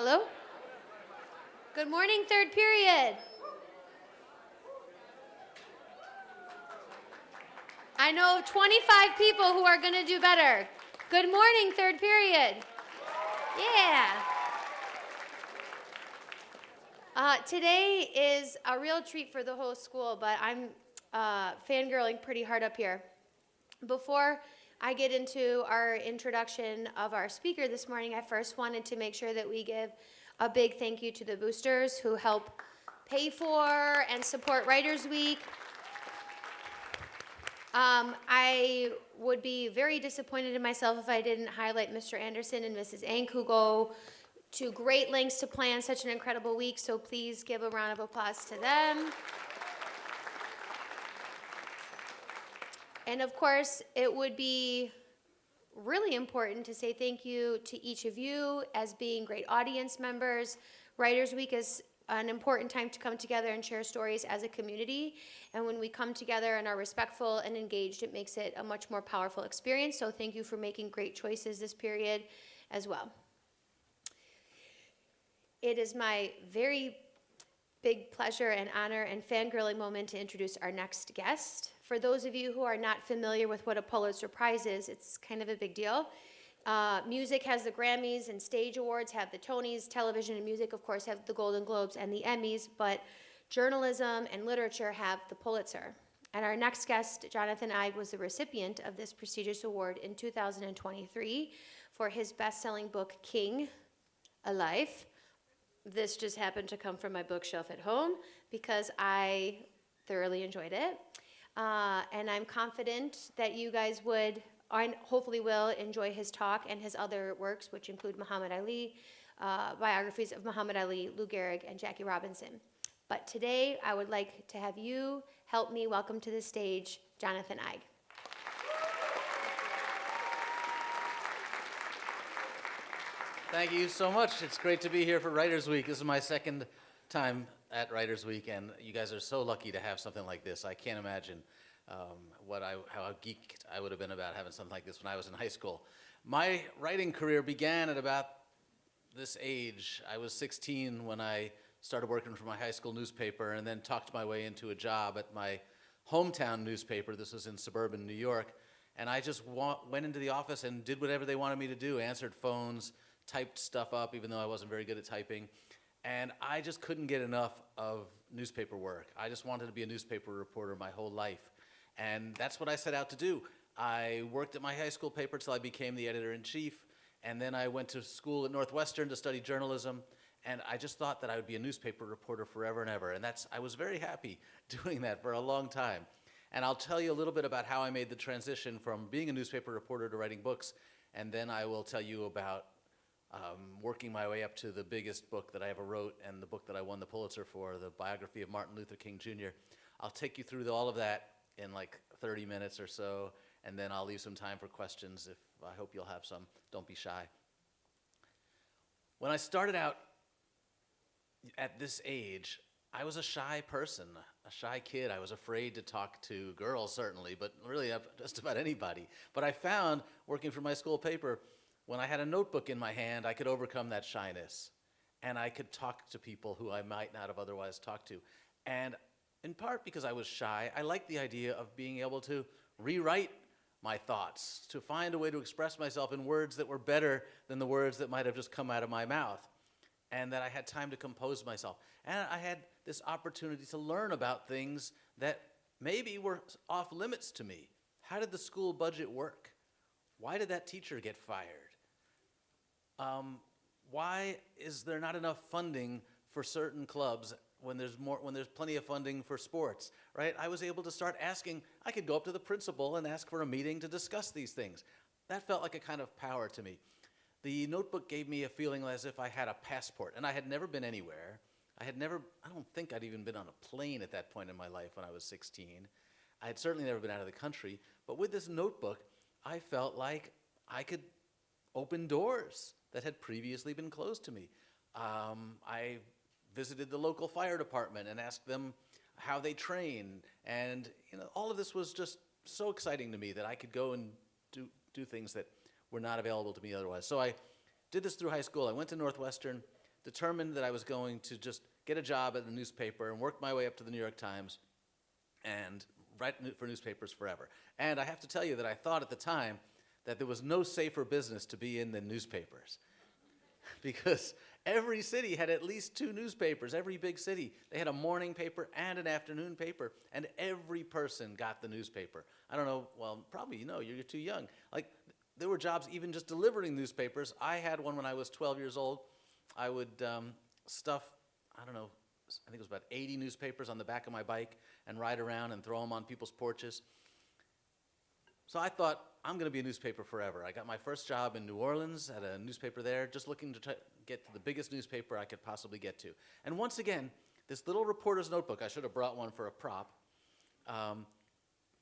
Hello? Good morning, third period. I know 25 people who are going to do better. Good morning, third period. Yeah. Today is a real treat for the whole school, but I'm fangirling pretty hard up here. Before I get into our introduction of our speaker this morning, I first wanted to make sure that we give a big thank you to the boosters who help pay for and support Writers Week. I would be very disappointed in myself if I didn't highlight Mr. Anderson and Mrs. Ank, who go to great lengths to plan such an incredible week, so please give a round of applause to them. And of course, it would be really important to say thank you to each of you as being great audience members. Writers Week is an important time to come together and share stories as a community. And when we come together and are respectful and engaged, it makes it a much more powerful experience. So thank you for making great choices this period as well. It is my very big pleasure and honor and fangirling moment to introduce our next guest. For those of you who are not familiar with what a Pulitzer Prize is, it's kind of a big deal. Music has the Grammys and stage awards have the Tonys. Television and music, of course, have the Golden Globes and the Emmys, but journalism and literature have the Pulitzer. And our next guest, Jonathan Eig, was the recipient of this prestigious award in 2023 for his best-selling book, King, A Life. This just happened to come from my bookshelf at home because I thoroughly enjoyed it. And I'm confident that you guys would, and hopefully will, enjoy his talk and his other works, which include Muhammad Ali, biographies of Muhammad Ali, Lou Gehrig, and Jackie Robinson. But today, I would like to have you help me welcome to the stage Jonathan Eig. Thank you so much. It's great to be here for Writers Week. This is my second time at Writers Week, and you guys are so lucky to have something like this. I can't imagine how geeked I would have been about having something like this when I was in high school. My writing career began at about this age. I was 16 when I started working for my high school newspaper and then talked my way into a job at my hometown newspaper. This was in suburban New York. And I just went into the office and did whatever they wanted me to do, answered phones, typed stuff up, even though I wasn't very good at typing. And I just couldn't get enough of newspaper work. I just wanted to be a newspaper reporter my whole life. And that's what I set out to do. I worked at my high school paper till I became the editor-in-chief, and then I went to school at Northwestern to study journalism, and I just thought that I would be a newspaper reporter forever and ever. And I was very happy doing that for a long time. And I'll tell you a little bit about how I made the transition from being a newspaper reporter to writing books, and then I will tell you about working my way up to the biggest book that I ever wrote and the book that I won the Pulitzer for, the biography of Martin Luther King Jr. I'll take you through all of that in like 30 minutes or so, and then I'll leave some time for questions. I hope you'll have some. Don't be shy. When I started out at this age, I was a shy person, a shy kid. I was afraid to talk to girls, certainly, but really just about anybody. But I found, working for my school paper, when I had a notebook in my hand, I could overcome that shyness, and I could talk to people who I might not have otherwise talked to. And in part because I was shy, I liked the idea of being able to rewrite my thoughts, to find a way to express myself in words that were better than the words that might have just come out of my mouth, and that I had time to compose myself. And I had this opportunity to learn about things that maybe were off limits to me. How did the school budget work? Why did that teacher get fired? Why is there not enough funding for certain clubs when there's plenty of funding for sports, right? I was able to start asking. I could go up to the principal and ask for a meeting to discuss these things. That felt like a kind of power to me. The notebook gave me a feeling as if I had a passport, and I had never been anywhere. I don't think I'd even been on a plane at that point in my life when I was 16. I had certainly never been out of the country, but with this notebook, I felt like I could open doors that had previously been closed to me. I visited the local fire department and asked them how they train, and all of this was just so exciting to me that I could go and do things that were not available to me otherwise. So I did this through high school. I went to Northwestern, determined that I was going to just get a job at the newspaper and work my way up to the New York Times and write for newspapers forever. And I have to tell you that I thought at the time that there was no safer business to be in than newspapers. Because every city had at least 2 newspapers, every big city. They had a morning paper and an afternoon paper, and every person got the newspaper. I don't know, well, probably you know, you're too young. Like, there were jobs even just delivering newspapers. I had one when I was 12 years old. I would stuff, I don't know, I think it was about 80 newspapers on the back of my bike and ride around and throw them on people's porches. So I thought, I'm going to be a newspaper forever. I got my first job in New Orleans at a newspaper there, just looking to get to the biggest newspaper I could possibly get to. And once again, this little reporter's notebook, I should have brought one for a prop,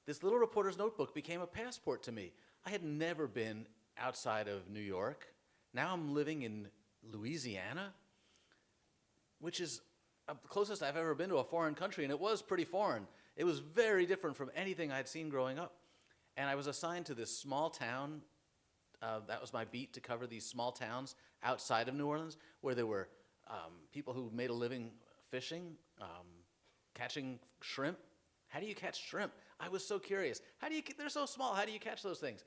this little reporter's notebook became a passport to me. I had never been outside of New York. Now I'm living in Louisiana, which is the closest I've ever been to a foreign country, and it was pretty foreign. It was very different from anything I had seen growing up. And I was assigned to this small town. That was my beat, to cover these small towns outside of New Orleans, where there were people who made a living fishing, catching shrimp. How do you catch shrimp? I was so curious. They're so small, how do you catch those things?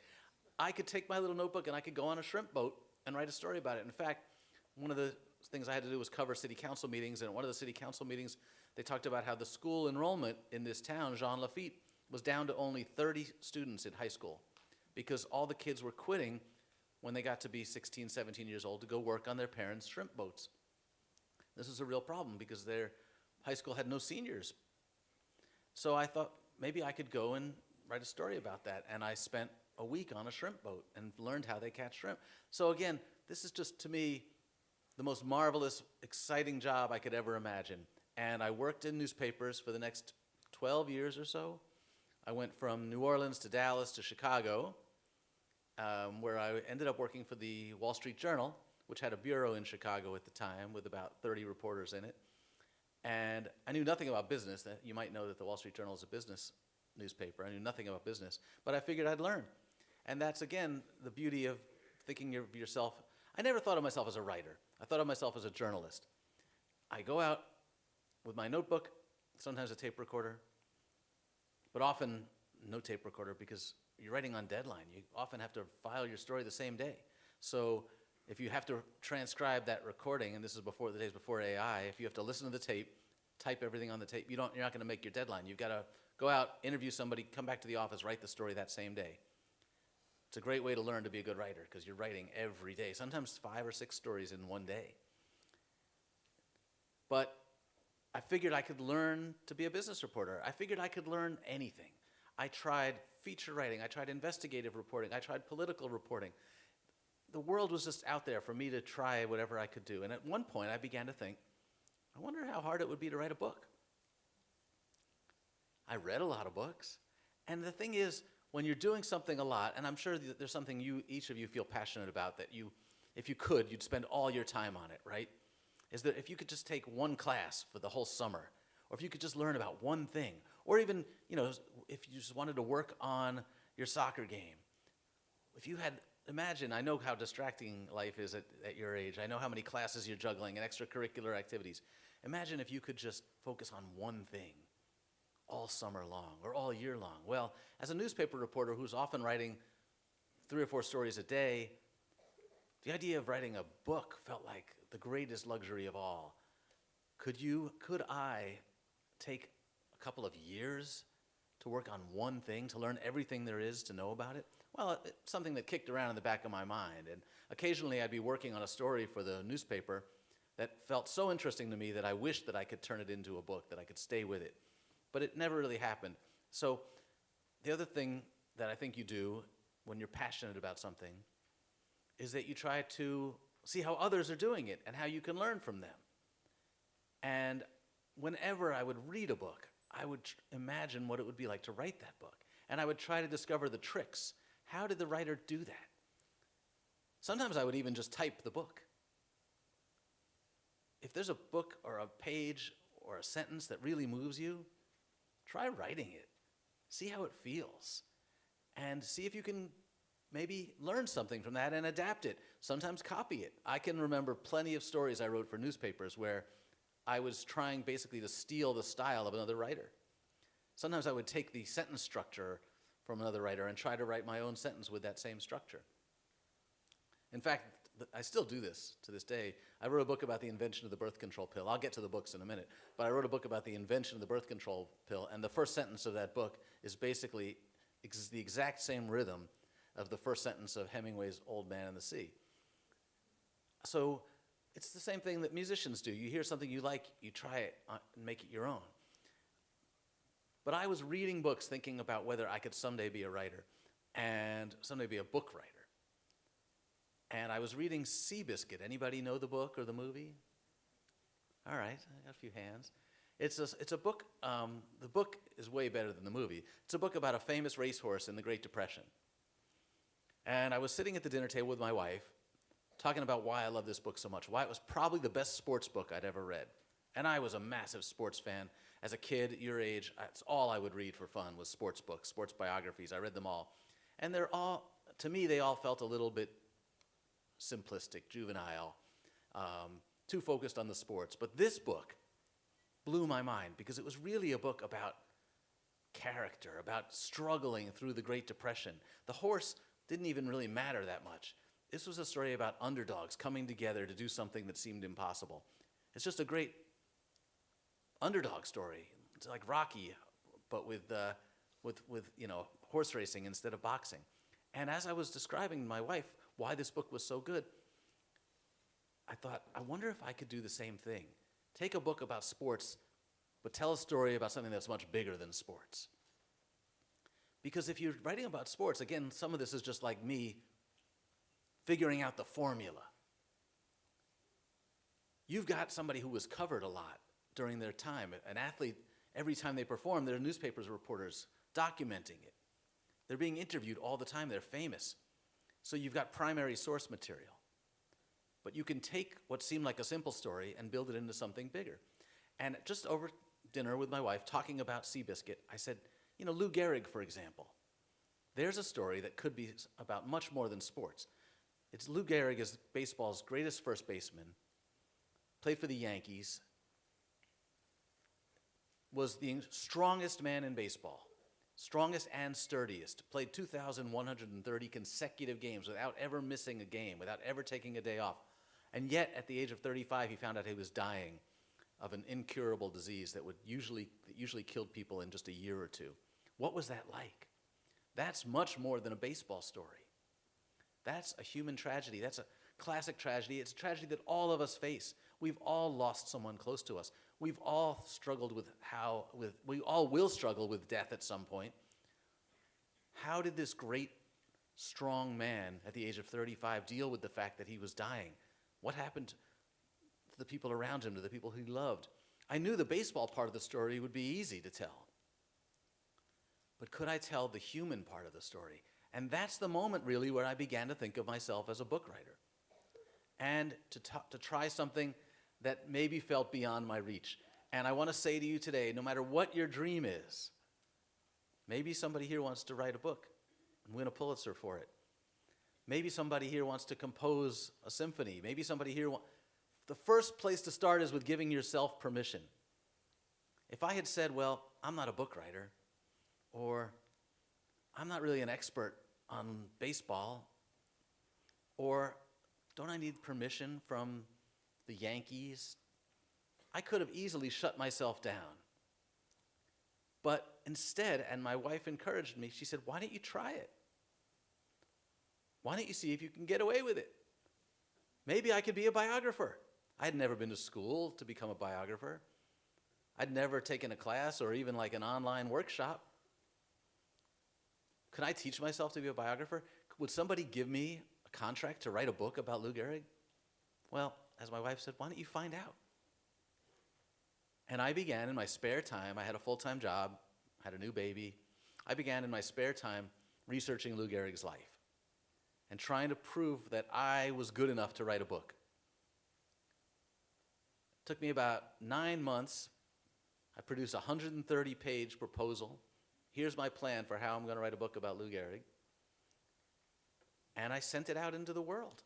I could take my little notebook and I could go on a shrimp boat and write a story about it. In fact, one of the things I had to do was cover city council meetings, and at one of the city council meetings, they talked about how the school enrollment in this town, Jean Lafitte, was down to only 30 students in high school because all the kids were quitting when they got to be 16, 17 years old to go work on their parents' shrimp boats. This was a real problem because their high school had no seniors. So I thought maybe I could go and write a story about that, and I spent a week on a shrimp boat and learned how they catch shrimp. So again, this is just, to me, the most marvelous, exciting job I could ever imagine. And I worked in newspapers for the next 12 years or so. I went from New Orleans to Dallas to Chicago, where I ended up working for the Wall Street Journal, which had a bureau in Chicago at the time with about 30 reporters in it. And I knew nothing about business. You might know that the Wall Street Journal is a business newspaper. I knew nothing about business, but I figured I'd learn. And that's, again, the beauty of thinking of yourself. I never thought of myself as a writer. I thought of myself as a journalist. I go out with my notebook, sometimes a tape recorder, but often no tape recorder because you're writing on deadline. You often have to file your story the same day. So if you have to transcribe that recording, and this is before the days before AI, if you have to listen to the tape, type everything on the tape, you're not going to make your deadline. You've got to go out, interview somebody, come back to the office, write the story that same day. It's a great way to learn to be a good writer because you're writing every day, sometimes 5 or 6 stories in one day. But I figured I could learn to be a business reporter. I figured I could learn anything. I tried feature writing. I tried investigative reporting. I tried political reporting. The world was just out there for me to try whatever I could do. And at one point, I began to think, I wonder how hard it would be to write a book. I read a lot of books. And the thing is, when you're doing something a lot, and I'm sure that there's something each of you feel passionate about that if you could, you'd spend all your time on it, right? Is that if you could just take one class for the whole summer, or if you could just learn about one thing, or even, if you just wanted to work on your soccer game. If you had, imagine, I know how distracting life is at your age. I know how many classes you're juggling and extracurricular activities. Imagine if you could just focus on one thing all summer long or all year long. Well, as a newspaper reporter who's often writing 3 or 4 stories a day, the idea of writing a book felt like the greatest luxury of all. Could I take a couple of years to work on one thing, to learn everything there is to know about it? Well, it's something that kicked around in the back of my mind. And occasionally I'd be working on a story for the newspaper that felt so interesting to me that I wished that I could turn it into a book, that I could stay with it. But it never really happened. So the other thing that I think you do when you're passionate about something is that you try to see how others are doing it and how you can learn from them. And whenever I would read a book, I would imagine what it would be like to write that book. And I would try to discover the tricks. How did the writer do that? Sometimes I would even just type the book. If there's a book or a page or a sentence that really moves you, try writing it. See how it feels. And see if you can, maybe learn something from that and adapt it, sometimes copy it. I can remember plenty of stories I wrote for newspapers where I was trying basically to steal the style of another writer. Sometimes I would take the sentence structure from another writer and try to write my own sentence with that same structure. In fact, I still do this to this day. I wrote a book about the invention of the birth control pill. I'll get to the books in a minute, but I wrote a book about the invention of the birth control pill, and the first sentence of that book is basically the exact same rhythm of the first sentence of Hemingway's Old Man and the Sea. So it's the same thing that musicians do. You hear something you like, you try it and make it your own. But I was reading books thinking about whether I could someday be a writer and someday be a book writer. And I was reading Seabiscuit. Anybody know the book or the movie? All right, I got a few hands. It's a book, the book is way better than the movie. It's a book about a famous racehorse in the Great Depression. And I was sitting at the dinner table with my wife, talking about why I love this book so much, why it was probably the best sports book I'd ever read. And I was a massive sports fan. As a kid, your age, that's all I would read for fun was sports books, sports biographies. I read them all. And they're all, to me, they all felt a little bit simplistic, juvenile, too focused on the sports. But this book blew my mind because it was really a book about character, about struggling through the Great Depression. The horse didn't even really matter that much. This was a story about underdogs coming together to do something that seemed impossible. It's just a great underdog story. It's like Rocky, but with horse racing instead of boxing. And as I was describing to my wife why this book was so good, I thought, I wonder if I could do the same thing. Take a book about sports, but tell a story about something that's much bigger than sports. Because if you're writing about sports, again, some of this is just like me figuring out the formula. You've got somebody who was covered a lot during their time. An athlete, every time they perform, there are newspapers reporters documenting it. They're being interviewed all the time. They're famous. So you've got primary source material. But you can take what seemed like a simple story and build it into something bigger. And just over dinner with my wife, talking about Seabiscuit, I said, Lou Gehrig, for example. There's a story that could be about much more than sports. It's Lou Gehrig is baseball's greatest first baseman, played for the Yankees, was the strongest man in baseball, strongest and sturdiest, played 2,130 consecutive games without ever missing a game, without ever taking a day off. And yet, at the age of 35, he found out he was dying of an incurable disease that usually killed people in just a year or two. What was that like? That's much more than a baseball story. That's a human tragedy. That's a classic tragedy. It's a tragedy that all of us face. We've all lost someone close to us. We've all struggled we all will struggle with death at some point. How did this great, strong man at the age of 35 deal with the fact that he was dying? What happened to the people around him, to the people he loved? I knew the baseball part of the story would be easy to tell. But could I tell the human part of the story? And that's the moment, really, where I began to think of myself as a book writer. And to try something that maybe felt beyond my reach. And I want to say to you today, no matter what your dream is, maybe somebody here wants to write a book and win a Pulitzer for it. Maybe somebody here wants to compose a symphony. Maybe somebody here the first place to start is with giving yourself permission. If I had said, well, I'm not a book writer, or I'm not really an expert on baseball, or don't I need permission from the Yankees? I could have easily shut myself down. But instead, and my wife encouraged me, she said, why don't you try it? Why don't you see if you can get away with it? Maybe I could be a biographer. I had never been to school to become a biographer. I'd never taken a class or even like an online workshop. Could I teach myself to be a biographer? Would somebody give me a contract to write a book about Lou Gehrig? Well, as my wife said, why don't you find out? And I began in my spare time. I had a full-time job, had a new baby. I began in my spare time researching Lou Gehrig's life and trying to prove that I was good enough to write a book. It took me about 9 months. I produced a 130-page proposal. Here's my plan for how I'm going to write a book about Lou Gehrig. and I sent it out into the world.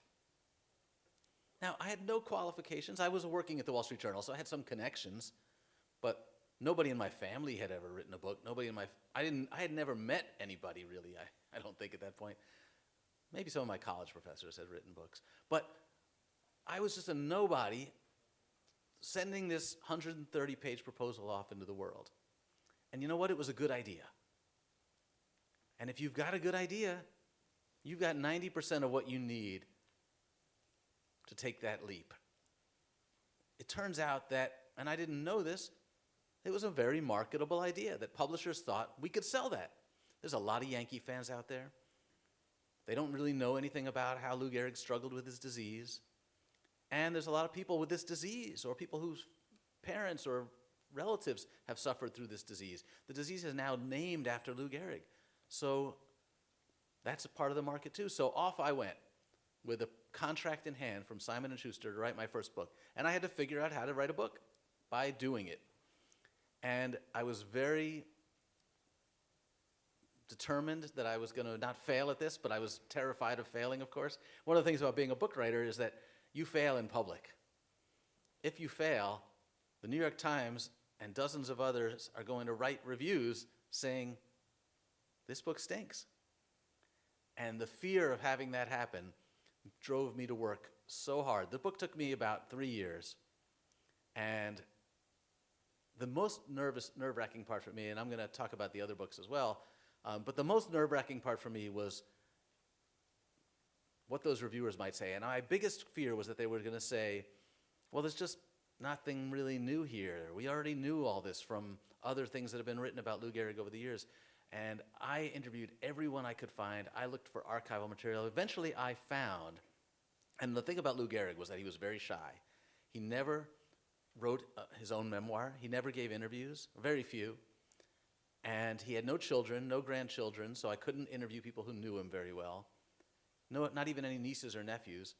Now, I had no qualifications. I was working at the Wall Street Journal, so I had some connections, but nobody in my family had ever written a book. I had never met anybody really, I don't think at that point. Maybe some of my college professors had written books, but I was just a nobody sending this 130-page proposal off into the world. And you know what? It was a good idea. And if you've got a good idea, you've got 90% of what you need to take that leap. It turns out that, and I didn't know this, it was a very marketable idea that publishers thought we could sell that. There's a lot of Yankee fans out there. They don't really know anything about how Lou Gehrig struggled with his disease. And there's a lot of people with this disease, or people whose parents or relatives have suffered through this disease. The disease is now named after Lou Gehrig. So that's a part of the market too. So off I went with a contract in hand from Simon & Schuster to write my first book. And I had to figure out how to write a book by doing it. And I was very determined that I was going to not fail at this, but I was terrified of failing, of course. One of the things about being a book writer is that you fail in public. If you fail, the New York Times and dozens of others are going to write reviews saying, this book stinks. And the fear of having that happen drove me to work so hard. The book took me about 3 years. And the most nerve-wracking part for me, and I'm going to talk about the other books as well, but the most nerve-wracking part for me was what those reviewers might say. And my biggest fear was that they were going to say, well, there's just nothing really new here. We already knew all this from other things that have been written about Lou Gehrig over the years. And I interviewed everyone I could find. I looked for archival material. Eventually I found, and the thing about Lou Gehrig was that he was very shy. He never wrote his own memoir. He never gave interviews, very few. And he had no children, no grandchildren, so I couldn't interview people who knew him very well. No, not even any nieces or nephews.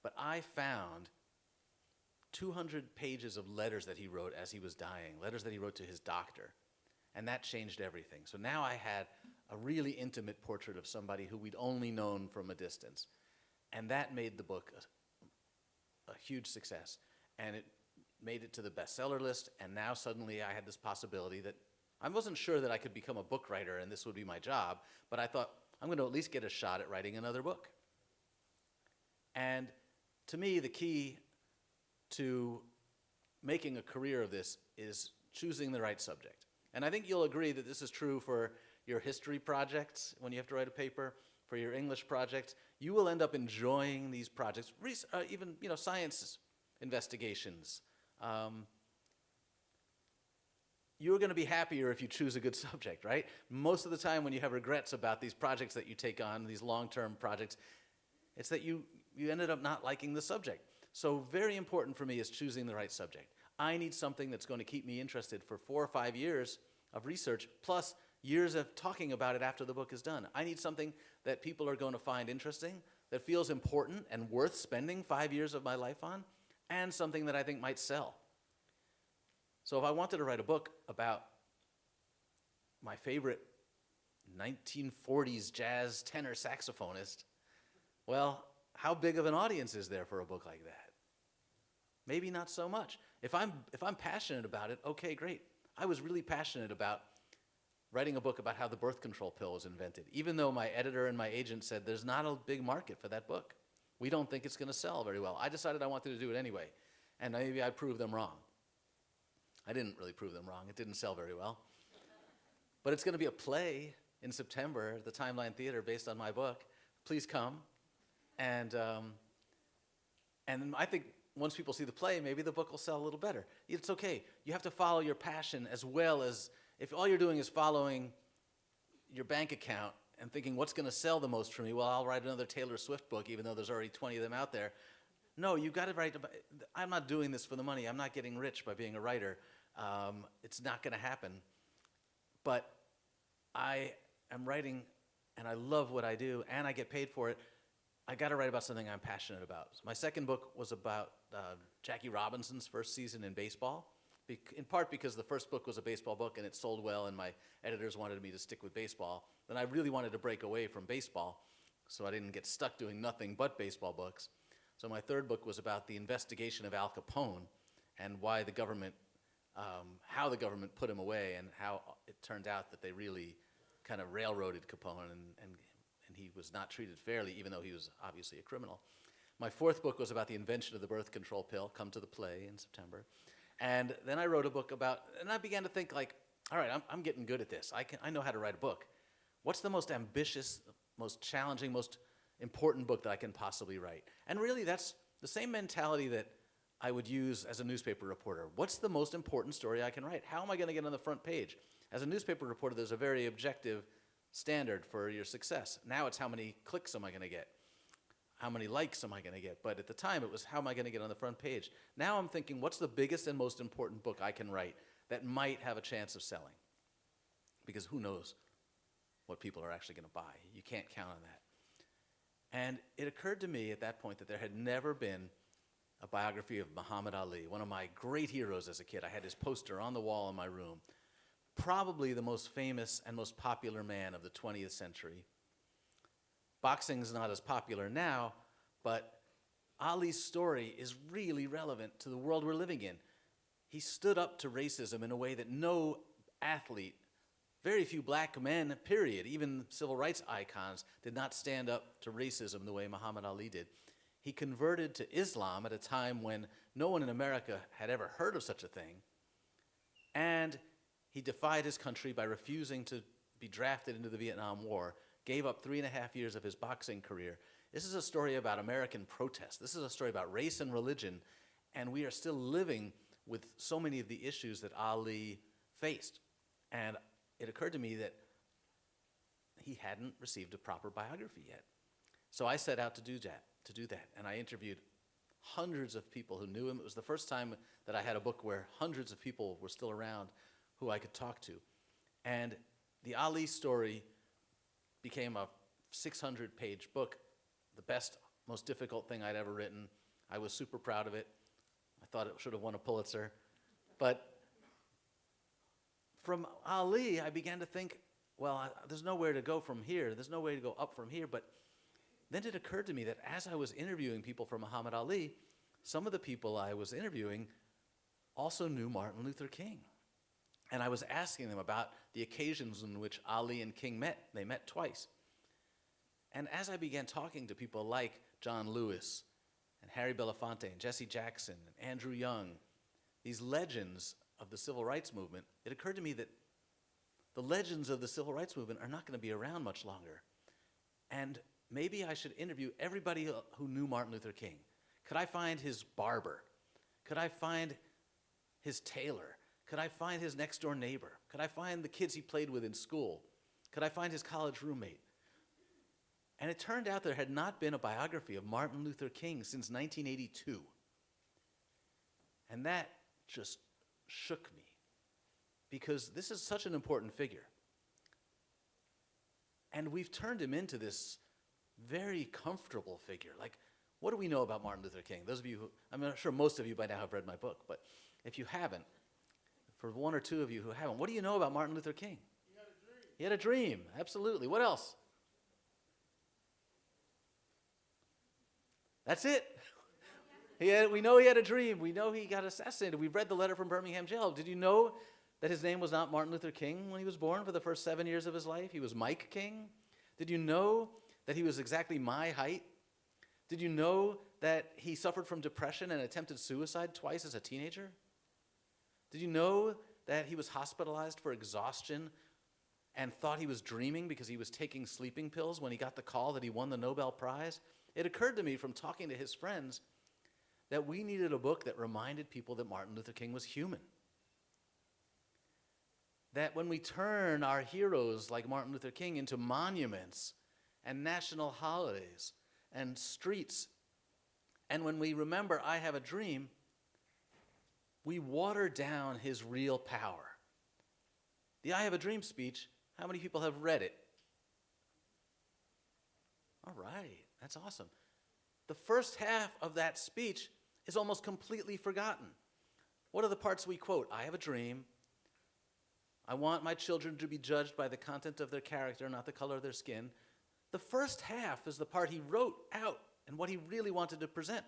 But I found 200 pages of letters that he wrote as he was dying, letters that he wrote to his doctor. And that changed everything. So now I had a really intimate portrait of somebody who we'd only known from a distance. And that made the book a huge success. And it made it to the bestseller list, and now suddenly I had this possibility that I wasn't sure that I could become a book writer and this would be my job, but I thought, I'm going to at least get a shot at writing another book. And to me, the key to making a career of this is choosing the right subject. And I think you'll agree that this is true for your history projects when you have to write a paper, for your English projects. You will end up enjoying these projects, even science investigations. You're going to be happier if you choose a good subject, right? Most of the time when you have regrets about these projects that you take on, these long-term projects, it's that you ended up not liking the subject. So very important for me is choosing the right subject. I need something that's going to keep me interested for 4 or 5 years of research, plus years of talking about it after the book is done. I need something that people are going to find interesting, that feels important and worth spending 5 years of my life on, and something that I think might sell. So if I wanted to write a book about my favorite 1940s jazz tenor saxophonist, well, how big of an audience is there for a book like that? Maybe not so much. If I'm passionate about it, okay, great. I was really passionate about writing a book about how the birth control pill was invented, even though my editor and my agent said there's not a big market for that book. We don't think it's going to sell very well. I decided I wanted to do it anyway, and maybe I proved them wrong. I didn't really prove them wrong. It didn't sell very well. But it's going to be a play in September at the Timeline Theater based on my book. Please come. And I think once people see the play, maybe the book will sell a little better. It's okay. You have to follow your passion as well as, if all you're doing is following your bank account and thinking, what's going to sell the most for me? Well, I'll write another Taylor Swift book, even though there's already 20 of them out there. No, you've got to write. I'm not doing this for the money. I'm not getting rich by being a writer. It's not going to happen. But I am writing, and I love what I do, and I get paid for it. I got to write about something I'm passionate about. My second book was about Jackie Robinson's first season in baseball, in part because the first book was a baseball book, and it sold well, and my editors wanted me to stick with baseball. Then I really wanted to break away from baseball. so I didn't get stuck doing nothing but baseball books. So my third book was about the investigation of Al Capone and why the government, how the government put him away, and how it turned out that they really kind of railroaded Capone, and he was not treated fairly, even though he was obviously a criminal. My fourth book was about the invention of the birth control pill, come to the play in September. And then I wrote a book about, and I began to think like, all right, I'm getting good at this. I know how to write a book. What's the most ambitious, most challenging, most important book that I can possibly write? And really, that's the same mentality that I would use as a newspaper reporter. What's the most important story I can write? How am I going to get on the front page? As a newspaper reporter, there's a very objective standard for your success. Now it's how many clicks am I going to get? How many likes am I going to get? But at the time, it was how am I going to get on the front page? Now I'm thinking, what's the biggest and most important book I can write that might have a chance of selling? Because who knows what people are actually going to buy? You can't count on that. And it occurred to me at that point that there had never been a biography of Muhammad Ali, one of my great heroes as a kid. I had his poster on the wall in my room. Probably the most famous and most popular man of the 20th century. Boxing's not as popular now, but Ali's story is really relevant to the world we're living in. He stood up to racism in a way that no athlete, very few black men, period, even civil rights icons, did not stand up to racism the way Muhammad Ali did. He converted to Islam at a time when no one in America had ever heard of such a thing, and he defied his country by refusing to be drafted into the Vietnam War, gave up 3.5 years of his boxing career. This is a story about American protest. This is a story about race and religion, and we are still living with so many of the issues that Ali faced. And it occurred to me that he hadn't received a proper biography yet. So I set out to do that, and I interviewed hundreds of people who knew him. It was the first time that I had a book where hundreds of people were still around who I could talk to. And the Ali story became a 600-page book, the best, most difficult thing I'd ever written. I was super proud of it. I thought it should have won a Pulitzer. But from Ali, I began to think, well, there's nowhere to go from here. There's no way to go up from here. But then it occurred to me that as I was interviewing people for Muhammad Ali, some of the people I was interviewing also knew Martin Luther King. And I was asking them about the occasions in which Ali and King met. They met twice. And as I began talking to people like John Lewis and Harry Belafonte and Jesse Jackson and Andrew Young, these legends of the civil rights movement, it occurred to me that the legends of the civil rights movement are not going to be around much longer. And maybe I should interview everybody who knew Martin Luther King. Could I find his barber? Could I find his tailor? Could I find his next-door neighbor? Could I find the kids he played with in school? Could I find his college roommate? And it turned out there had not been a biography of Martin Luther King since 1982. And that just shook me, because this is such an important figure. And we've turned him into this very comfortable figure. Like, what do we know about Martin Luther King? Those of you who, I'm not sure most of you by now have read my book, but if you haven't, for one or two of you who haven't, what do you know about Martin Luther King? He had a dream. He had a dream, absolutely. What else? That's it. We know he had a dream. We know he got assassinated. We've read the letter from Birmingham jail. Did you know that his name was not Martin Luther King when he was born for the first 7 years of his life? He was Mike King. Did you know that he was exactly my height? Did you know that he suffered from depression and attempted suicide twice as a teenager? Did you know that he was hospitalized for exhaustion and thought he was dreaming because he was taking sleeping pills when he got the call that he won the Nobel Prize? It occurred to me from talking to his friends that we needed a book that reminded people that Martin Luther King was human. That when we turn our heroes like Martin Luther King into monuments and national holidays and streets, and when we remember I Have a Dream, we water down his real power. The I Have a Dream speech, how many people have read it? All right, that's awesome. The first half of that speech is almost completely forgotten. What are the parts we quote? I have a dream. I want my children to be judged by the content of their character, not the color of their skin. The first half is the part he wrote out and what he really wanted to present.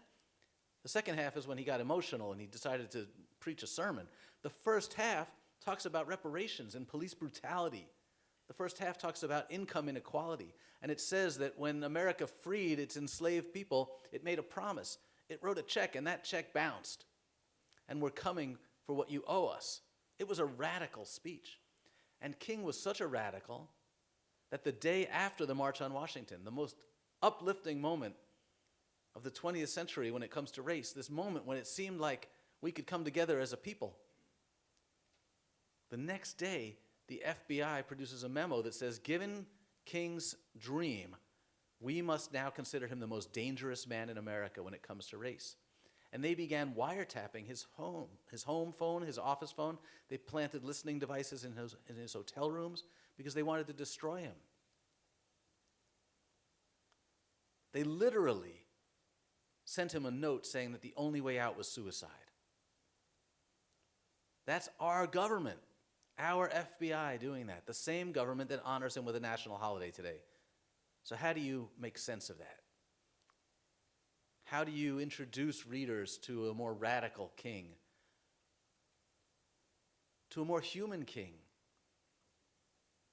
The second half is when he got emotional and he decided to preach a sermon. The first half talks about reparations and police brutality. The first half talks about income inequality. And it says that when America freed its enslaved people, it made a promise. It wrote a check, and that check bounced. And we're coming for what you owe us. It was a radical speech. And King was such a radical that the day after the March on Washington, the most uplifting moment of the 20th century when it comes to race, this moment when it seemed like we could come together as a people, the next day, the FBI produces a memo that says, given King's dream, we must now consider him the most dangerous man in America when it comes to race. And they began wiretapping his home phone, his office phone. They planted listening devices in his hotel rooms because they wanted to destroy him. They literally sent him a note saying that the only way out was suicide. That's our government, our FBI doing that, the same government that honors him with a national holiday today. So how do you make sense of that? How do you introduce readers to a more radical king, to a more human king?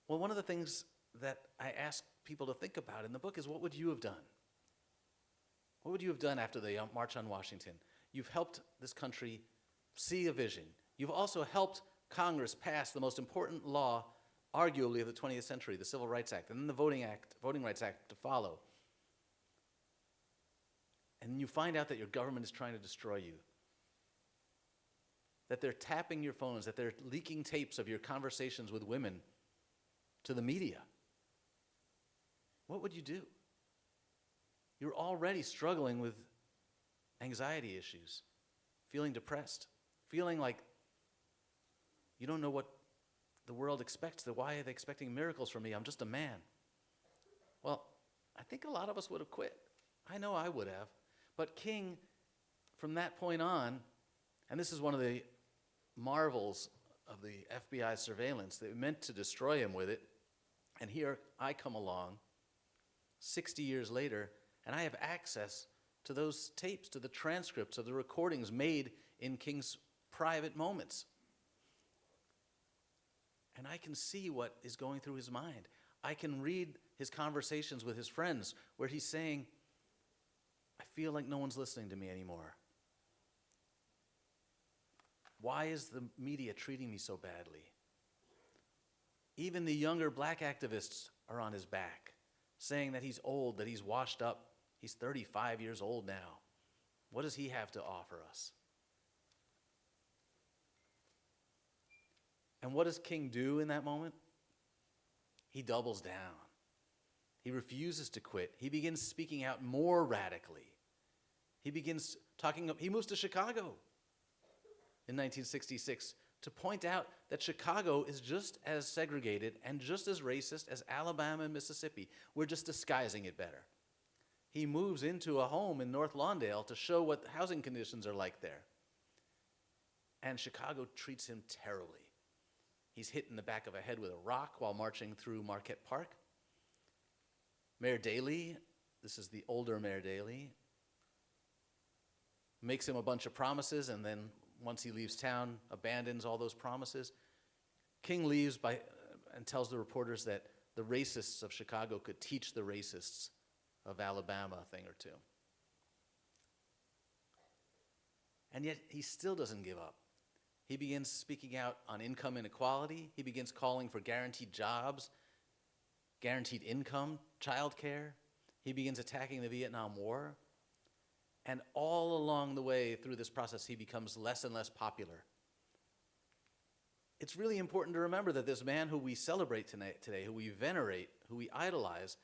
Well, one of the things that I ask people to think about in the book is, what would you have done? What would you have done after the March on Washington? You've helped this country see a vision. You've also helped Congress pass the most important law, arguably, of the 20th century, the Civil Rights Act, and then the Voting Rights Act to follow. And you find out that your government is trying to destroy you, that they're tapping your phones, that they're leaking tapes of your conversations with women to the media. What would you do? You're already struggling with anxiety issues, feeling depressed, feeling like you don't know what the world expects. Why are they expecting miracles from me? I'm just a man. Well, I think a lot of us would have quit. I know I would have. But King, from that point on, and this is one of the marvels of the FBI surveillance, they meant to destroy him with it. And here I come along 60 years later, and I have access to those tapes, to the transcripts of the recordings made in King's private moments. And I can see what is going through his mind. I can read his conversations with his friends where he's saying, I feel like no one's listening to me anymore. Why is the media treating me so badly? Even the younger black activists are on his back, saying that he's old, that he's washed up. He's 35 years old now. What does he have to offer us? And what does King do in that moment? He doubles down. He refuses to quit. He begins speaking out more radically. He moves to Chicago in 1966 to point out that Chicago is just as segregated and just as racist as Alabama and Mississippi. We're just disguising it better. He moves into a home in North Lawndale to show what the housing conditions are like there. And Chicago treats him terribly. He's hit in the back of the head with a rock while marching through Marquette Park. Mayor Daley, this is the older Mayor Daley, makes him a bunch of promises, and then once he leaves town, abandons all those promises. King leaves and tells the reporters that the racists of Chicago could teach the racists of Alabama a thing or two. And yet he still doesn't give up. He begins speaking out on income inequality. He begins calling for guaranteed jobs, guaranteed income, childcare. He begins attacking the Vietnam War. And all along the way through this process, he becomes less and less popular. It's really important to remember that this man who we celebrate today, who we venerate, who we idolize,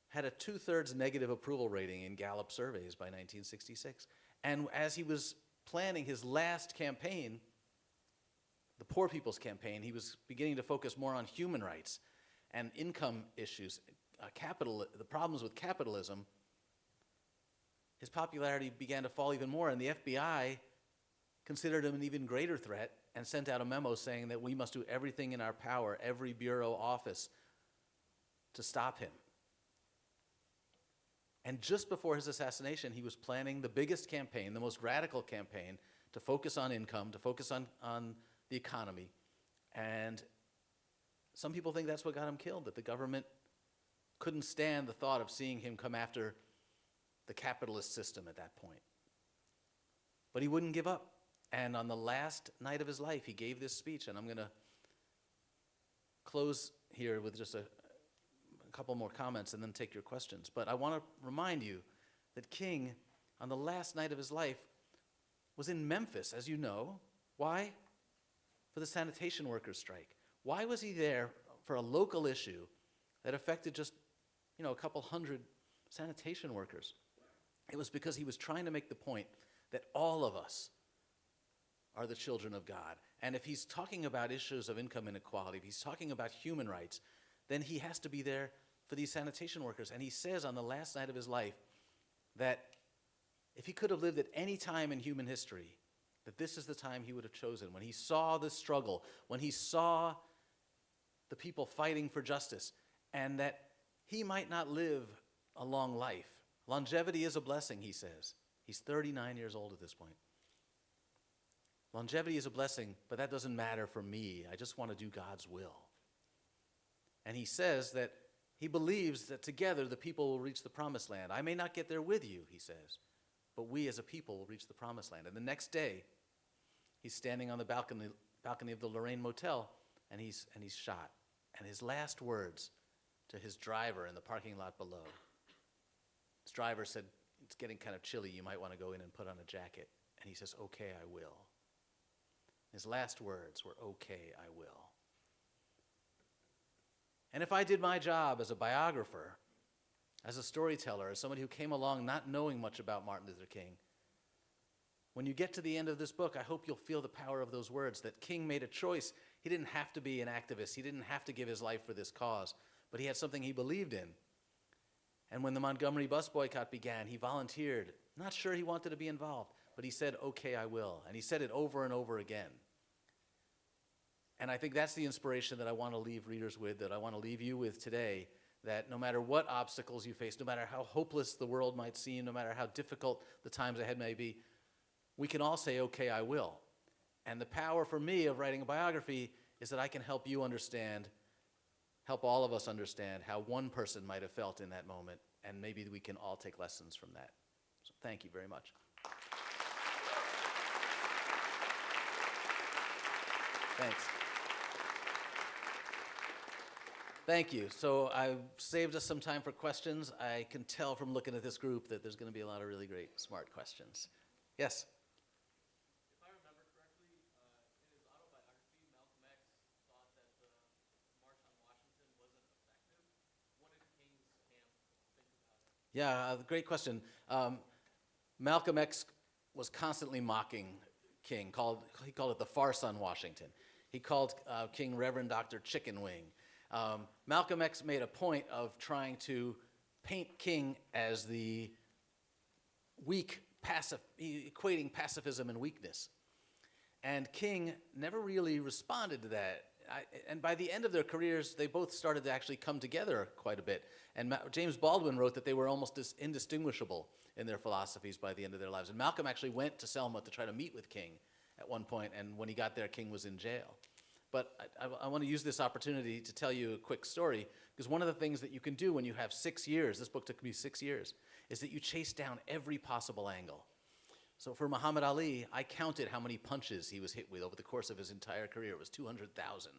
had a 2/3 negative approval rating in Gallup surveys by 1966. And as he was planning his last campaign, the Poor People's Campaign, he was beginning to focus more on human rights and income issues, the problems with capitalism. His popularity began to fall even more, and the FBI considered him an even greater threat and sent out a memo saying that we must do everything in our power, every bureau office, to stop him. And just before his assassination, he was planning the biggest campaign, the most radical campaign, to focus on income, to focus on the economy. And some people think that's what got him killed, that the government couldn't stand the thought of seeing him come after the capitalist system at that point. But he wouldn't give up. And on the last night of his life, he gave this speech, and I'm going to close here with just a couple more comments and then take your questions. But I want to remind you that King, on the last night of his life, was in Memphis, as you know. Why? For the sanitation workers' strike. Why was he there for a local issue that affected just, a couple hundred sanitation workers? It was because he was trying to make the point that all of us are the children of God. And if he's talking about issues of income inequality, if he's talking about human rights, then he has to be there for these sanitation workers. And he says on the last night of his life that if he could have lived at any time in human history, that this is the time he would have chosen. When he saw the struggle, when he saw the people fighting for justice, and that he might not live a long life. Longevity is a blessing, he says. He's 39 years old at this point. Longevity is a blessing, but that doesn't matter for me. I just want to do God's will. And he says that he believes that together the people will reach the promised land. I may not get there with you, he says, but we as a people will reach the promised land. And the next day, he's standing on the balcony of the Lorraine Motel, and he's shot. And his last words to his driver in the parking lot below, his driver said, "It's getting kind of chilly. You might want to go in and put on a jacket." And he says, "Okay, I will." His last words were, "Okay, I will." And if I did my job as a biographer, as a storyteller, as somebody who came along not knowing much about Martin Luther King, when you get to the end of this book, I hope you'll feel the power of those words, that King made a choice. He didn't have to be an activist. He didn't have to give his life for this cause, but he had something he believed in. And when the Montgomery bus boycott began, he volunteered. Not sure he wanted to be involved, but he said, "Okay, I will." And he said it over and over again. And I think that's the inspiration that I want to leave readers with, that I want to leave you with today, that no matter what obstacles you face, no matter how hopeless the world might seem, no matter how difficult the times ahead may be, we can all say, "Okay, I will." And the power for me of writing a biography is that I can help you understand, help all of us understand how one person might have felt in that moment, and maybe we can all take lessons from that. So thank you very much. Thanks. Thank you. So I've saved us some time for questions. I can tell from looking at this group that there's going to be a lot of really great, smart questions. Yes? If I remember correctly, in his autobiography, Malcolm X thought that the March on Washington wasn't effective. What did King's camp think about it? Yeah, great question. Malcolm X was constantly mocking King. He called it the farce on Washington. He called King Reverend Dr. Chicken Wing. Malcolm X made a point of trying to paint King as the weak, equating pacifism and weakness. And King never really responded to that. And by the end of their careers, they both started to actually come together quite a bit. And James Baldwin wrote that they were almost indistinguishable in their philosophies by the end of their lives. And Malcolm actually went to Selma to try to meet with King at one point, and when he got there, King was in jail. But I want to use this opportunity to tell you a quick story, because one of the things that you can do when you have 6 years, this book took me 6 years, is that you chase down every possible angle. So for Muhammad Ali, I counted how many punches he was hit with over the course of his entire career. It was 200,000.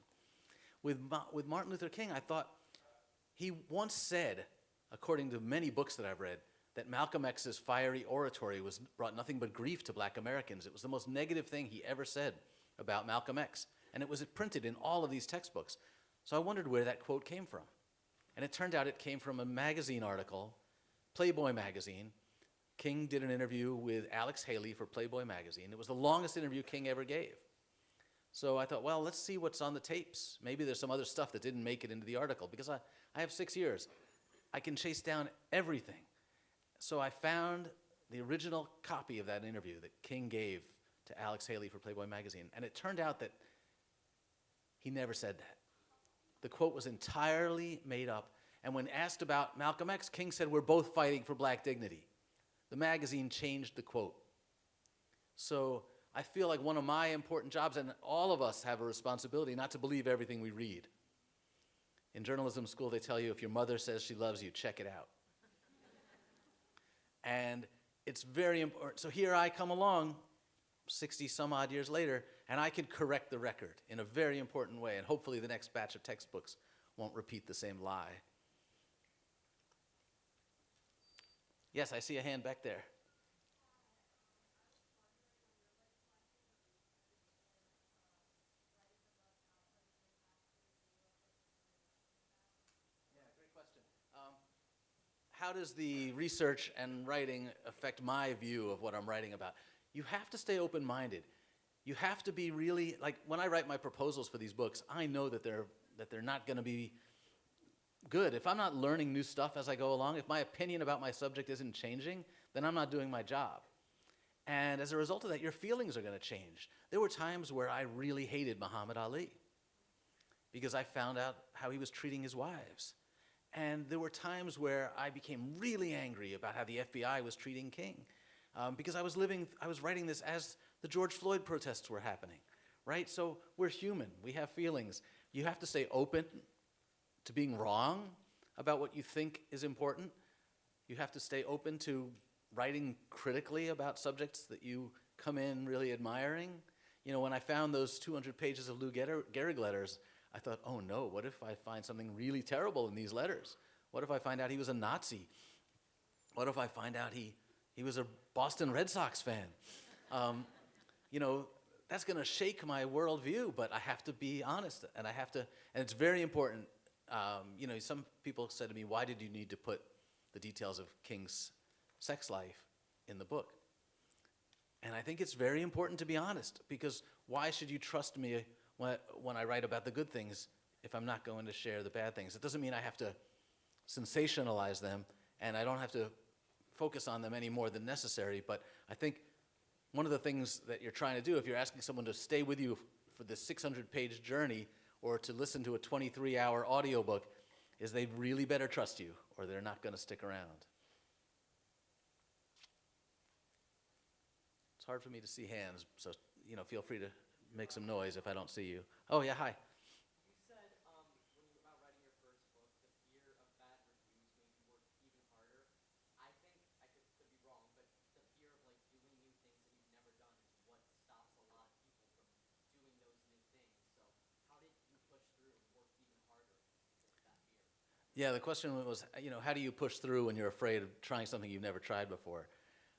With Martin Luther King, I thought, he once said, according to many books that I've read, that Malcolm X's fiery oratory brought nothing but grief to black Americans. It was the most negative thing he ever said about Malcolm X. And it was printed in all of these textbooks. So I wondered where that quote came from. And it turned out it came from a magazine article, Playboy magazine. King did an interview with Alex Haley for Playboy magazine. It was the longest interview King ever gave. So I thought, well, let's see what's on the tapes. Maybe there's some other stuff that didn't make it into the article, because I have 6 years. I can chase down everything. So I found the original copy of that interview that King gave to Alex Haley for Playboy magazine. And it turned out that he never said that. The quote was entirely made up. And when asked about Malcolm X, King said, "We're both fighting for black dignity." The magazine changed the quote. So I feel like one of my important jobs, and all of us have a responsibility not to believe everything we read. In journalism school, they tell you if your mother says she loves you, check it out. And it's very important. So here I come along 60 some odd years later, and I can correct the record in a very important way, and hopefully the next batch of textbooks won't repeat the same lie. Yes, I see a hand back there. Yeah, great question. How does the research and writing affect my view of what I'm writing about? You have to stay open-minded. You have to be really, like when I write my proposals for these books, I know that they're not going to be good. If I'm not learning new stuff as I go along, if my opinion about my subject isn't changing, then I'm not doing my job. And as a result of that, your feelings are going to change. There were times where I really hated Muhammad Ali because I found out how he was treating his wives. And there were times where I became really angry about how the FBI was treating King because I was writing this as the George Floyd protests were happening, right? So we're human. We have feelings. You have to stay open to being wrong about what you think is important. You have to stay open to writing critically about subjects that you come in really admiring. You know, when I found those 200 pages of Lou Gehrig letters, I thought, oh no, what if I find something really terrible in these letters? What if I find out he was a Nazi? What if I find out he was a Boston Red Sox fan? You know, that's going to shake my worldview, but I have to be honest, and it's very important. You know, some people said to me, why did you need to put the details of King's sex life in the book? And I think it's very important to be honest, because why should you trust me when I write about the good things if I'm not going to share the bad things? It doesn't mean I have to sensationalize them, and I don't have to focus on them any more than necessary, but I think one of the things that you're trying to do, if you're asking someone to stay with you for this 600-page journey or to listen to a 23-hour audiobook, is they really better trust you, or they're not going to stick around. It's hard for me to see hands, so you know, feel free to make some noise if I don't see you. Oh yeah, hi. You said when you about writing your first book, the fear of bad reviews made you work even harder. I think I could be wrong, but the fear of like doing new things that you've never done is what stops a lot of people from doing those new things. So how did you push through and work even harder with that fear? Yeah, the question was, you know, how do you push through when you're afraid of trying something you've never tried before?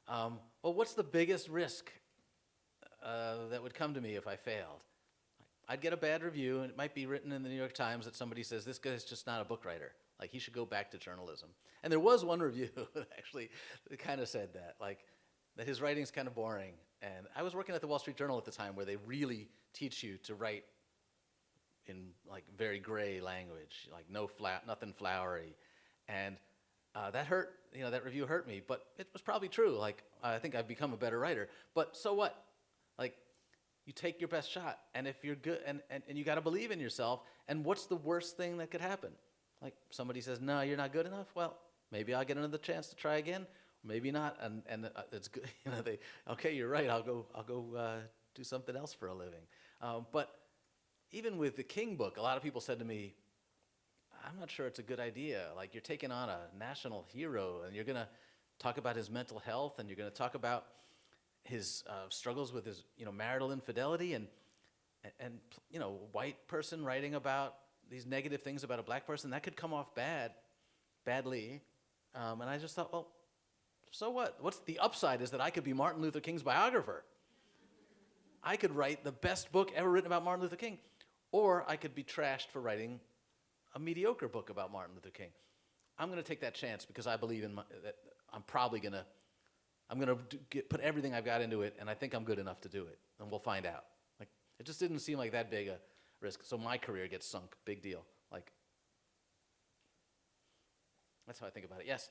Well, what's the biggest risk that would come to me if I failed? I'd get a bad review, and it might be written in the New York Times that somebody says, this guy's just not a book writer. Like, he should go back to journalism. And there was one review that actually kind of said that, like, that his writing's kind of boring. And I was working at the Wall Street Journal at the time where they really teach you to write in, like, very gray language, like nothing flowery. And that hurt, you know, that review hurt me, but it was probably true. Like, I think I've become a better writer. But so what? Like, you take your best shot, and if you're good, and you got to believe in yourself, and what's the worst thing that could happen? Like, somebody says, no, you're not good enough? Well, maybe I'll get another chance to try again, maybe not, and it's good, you know, okay, you're right, I'll go do something else for a living. But even with the King book, a lot of people said to me, I'm not sure it's a good idea. Like, you're taking on a national hero, and you're going to talk about his mental health, and you're going to talk about his struggles with his, you know, marital infidelity, and you know, white person writing about these negative things about a black person, that could come off badly. And I just thought, well, so what? What's the upside is that I could be Martin Luther King's biographer. I could write the best book ever written about Martin Luther King, or I could be trashed for writing a mediocre book about Martin Luther King. I'm going to take that chance because I believe that I'm going to put everything I've got into it, and I think I'm good enough to do it, and we'll find out. Like, it just didn't seem like that big a risk, so my career gets sunk, big deal. Like, that's how I think about it. Yes?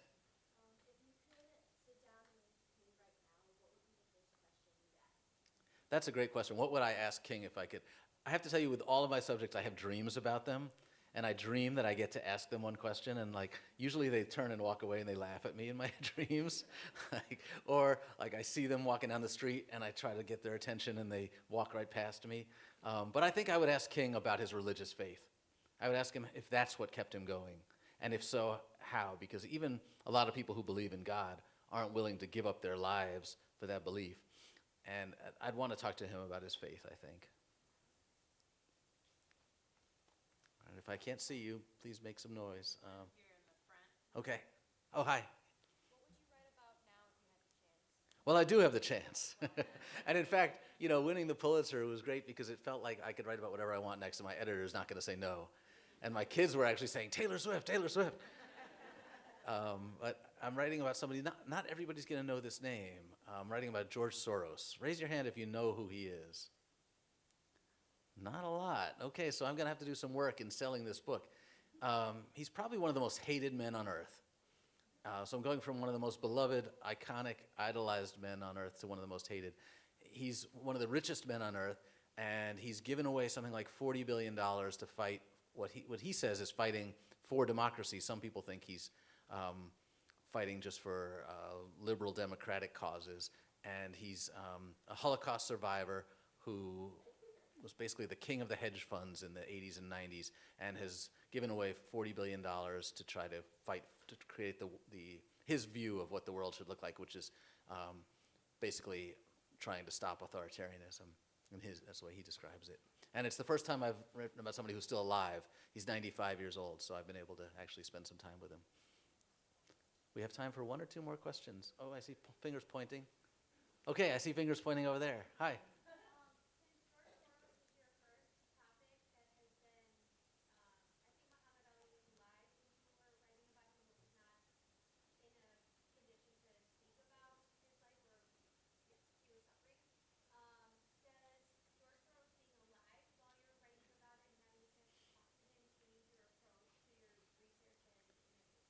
If you could sit down with King right now, what would be the first question you'd ask? That's a great question. What would I ask King if I could? I have to tell you, with all of my subjects, I have dreams about them, and I dream that I get to ask them one question, and like usually they turn and walk away and they laugh at me in my dreams, or like I see them walking down the street and I try to get their attention and they walk right past me. But I think I would ask King about his religious faith. I would ask him if that's what kept him going, and if so, how? Because even a lot of people who believe in God aren't willing to give up their lives for that belief. And I'd want to talk to him about his faith, I think. And if I can't see you, please make some noise. Here in the front. Okay. Oh, hi. What would you write about now if you had the chance? Well, I do have the chance. And in fact, winning the Pulitzer was great because it felt like I could write about whatever I want next, and my editor's not going to say no. And my kids were actually saying, Taylor Swift, Taylor Swift. But I'm writing about somebody, not everybody's going to know this name. I'm writing about George Soros. Raise your hand if you know who he is. Not a lot. Okay, so I'm going to have to do some work in selling this book. He's probably one of the most hated men on earth. So I'm going from one of the most beloved, iconic, idolized men on earth to one of the most hated. He's one of the richest men on earth, and he's given away something like $40 billion to fight what he says is fighting for democracy. Some people think he's fighting just for liberal democratic causes. And he's a Holocaust survivor who was basically the king of the hedge funds in the 80s and 90s and has given away $40 billion to try to fight to create his view of what the world should look like, which is basically trying to stop authoritarianism. And that's the way he describes it. And it's the first time I've written about somebody who's still alive. He's 95 years old, so I've been able to actually spend some time with him. We have time for one or two more questions. Oh, I see fingers pointing. Okay, I see fingers pointing over there. Hi.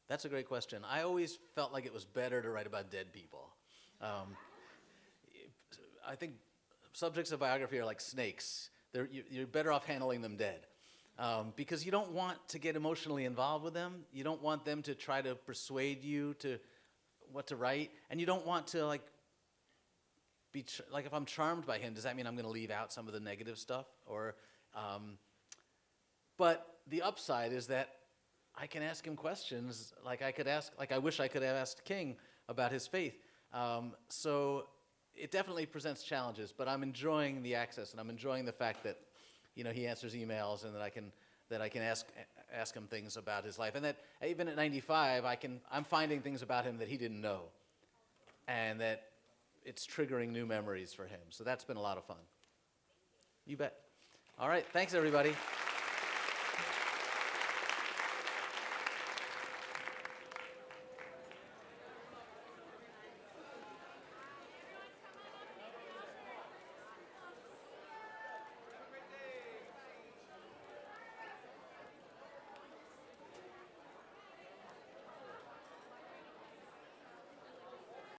That's a great question. I always felt like it was better to write about dead people. I think subjects of biography are like snakes. You're better off handling them dead. Because you don't want to get emotionally involved with them. You don't want them to try to persuade you to what to write. And you don't want to like if I'm charmed by him, does that mean I'm going to leave out some of the negative stuff? But the upside is that I can ask him questions like I wish I could have asked King about his faith. So it definitely presents challenges, but I'm enjoying the access, and I'm enjoying the fact that, he answers emails, and that I can ask him things about his life, and that even at 95, I'm finding things about him that he didn't know, and that it's triggering new memories for him. So that's been a lot of fun. You bet. All right, thanks everybody.